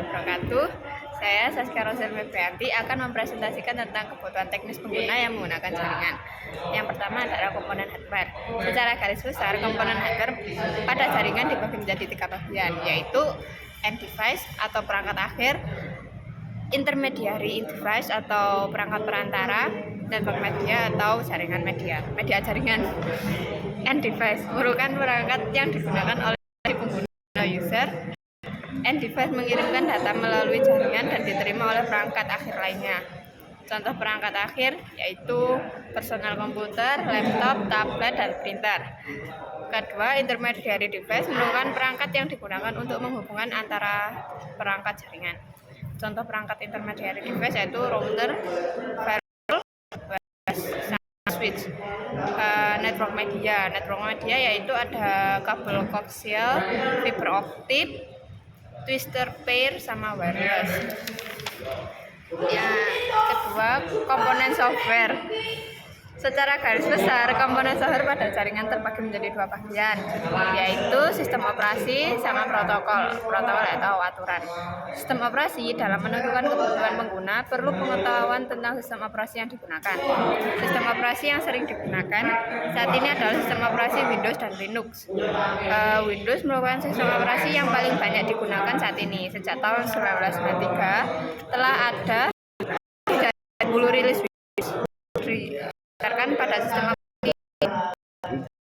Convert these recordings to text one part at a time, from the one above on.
wabarakatuh. Saya Saskia Roser Mebrianti akan mempresentasikan tentang kebutuhan teknis pengguna yang menggunakan jaringan. Yang pertama adalah komponen hardware. Secara garis besar, komponen hardware pada jaringan dibagi menjadi 3 bagian, yaitu end device atau perangkat akhir, intermediary device atau perangkat perantara, network media atau jaringan media jaringan. End device merupakan perangkat yang digunakan oleh pengguna user. End device mengirimkan data melalui jaringan dan diterima oleh perangkat akhir lainnya. Contoh perangkat akhir yaitu personal komputer, laptop, tablet, dan printer. Kedua, intermediary device merupakan perangkat yang digunakan untuk menghubungkan antara perangkat jaringan. Contoh perangkat intermediary device yaitu router, firewall, switch. Network media yaitu ada kabel koaksial, fiber optik, twister pair, sama wireless. Kedua, komponen software. Secara garis besar, komponen software pada jaringan terbagi menjadi 2 bagian, yaitu sistem operasi sama protokol atau aturan. Sistem operasi dalam menentukan kebutuhan pengguna perlu pengetahuan tentang sistem operasi yang digunakan. Sistem operasi yang sering digunakan saat ini adalah sistem operasi Windows dan Linux. Windows merupakan sistem operasi yang paling banyak digunakan saat ini. Sejak tahun 1993 telah ada 30 rilis Windows pada sistem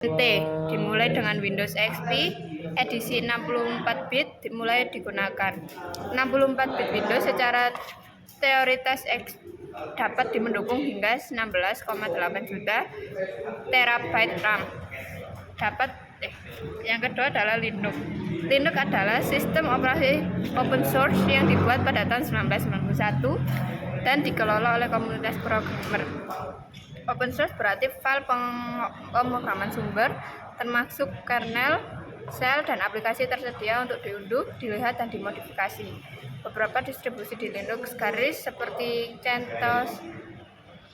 operasi dimulai dengan Windows XP edisi 64 bit dimulai digunakan. 64 bit Windows secara teoritis dapat mendukung hingga 16,8 juta terabyte RAM. Yang kedua adalah Linux. Linux adalah sistem operasi open source yang dibuat pada tahun 1991 dan dikelola oleh komunitas programmer. Open source berarti file pemrograman sumber, termasuk kernel, shell, dan aplikasi tersedia untuk diunduh, dilihat, dan dimodifikasi. Beberapa distribusi di Linux garis seperti CentOS,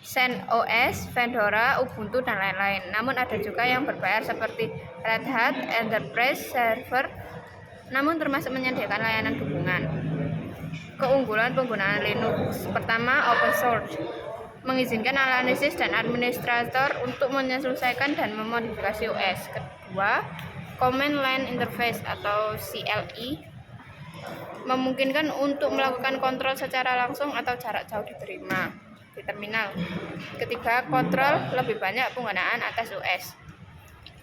CentOS, Fedora, Ubuntu, dan lain-lain. Namun ada juga yang berbayar seperti Red Hat Enterprise Server, namun termasuk menyediakan layanan dukungan. Keunggulan penggunaan Linux. Pertama, open source mengizinkan analisis dan administrator untuk menyelesaikan dan memodifikasi OS. Kedua, Command Line Interface atau CLI memungkinkan untuk melakukan kontrol secara langsung atau jarak jauh di terminal. Ketiga, kontrol lebih banyak penggunaan atas OS.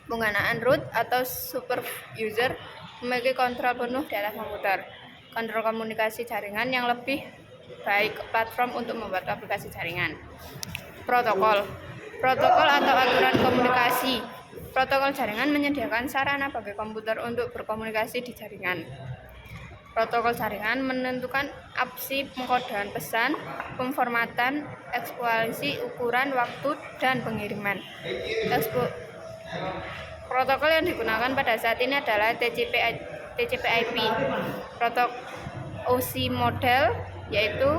Penggunaan root atau super user memiliki kontrol penuh di atas komputer. Kontrol komunikasi jaringan yang lebih baik platform untuk membuat aplikasi jaringan. Protokol atau aturan komunikasi. Protokol jaringan menyediakan sarana bagi komputer untuk berkomunikasi di jaringan. Protokol jaringan menentukan opsi pengkodean pesan, pemformatan, eksploitasi, ukuran, waktu, dan pengiriman. Protokol yang digunakan pada saat ini adalah TCP/IP. Protokol OSI model yaitu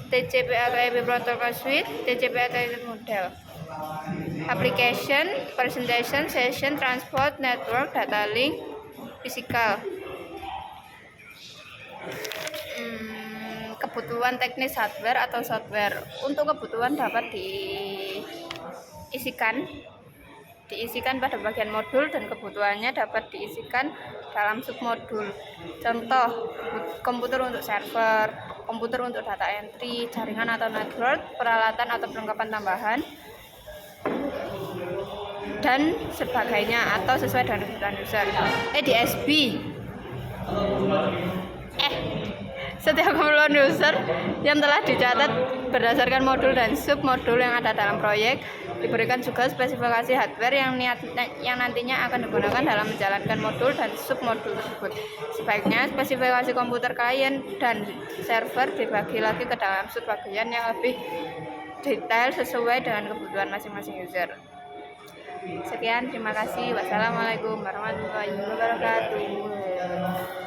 TCP/IP Protocol Suite, TCP/IP model. Application, Presentation, Session, Transport, Network, Data Link, Physical. Kebutuhan teknis hardware atau software. Untuk kebutuhan dapat diisikan pada bagian modul dan kebutuhannya dapat diisikan dalam submodul. Contoh, komputer untuk server, komputer untuk data entry, jaringan atau network, peralatan atau perlengkapan tambahan, dan sebagainya atau sesuai dengan kebutuhan user. DSB. Setiap keperluan user yang telah dicatat berdasarkan modul dan submodul yang ada dalam proyek diberikan juga spesifikasi hardware yang nantinya akan digunakan dalam menjalankan modul dan submodul tersebut. Sebaiknya spesifikasi komputer klien dan server dibagi lagi ke dalam subbagian yang lebih detail sesuai dengan kebutuhan masing-masing user. Sekian, terima kasih. Wassalamualaikum warahmatullahi wabarakatuh.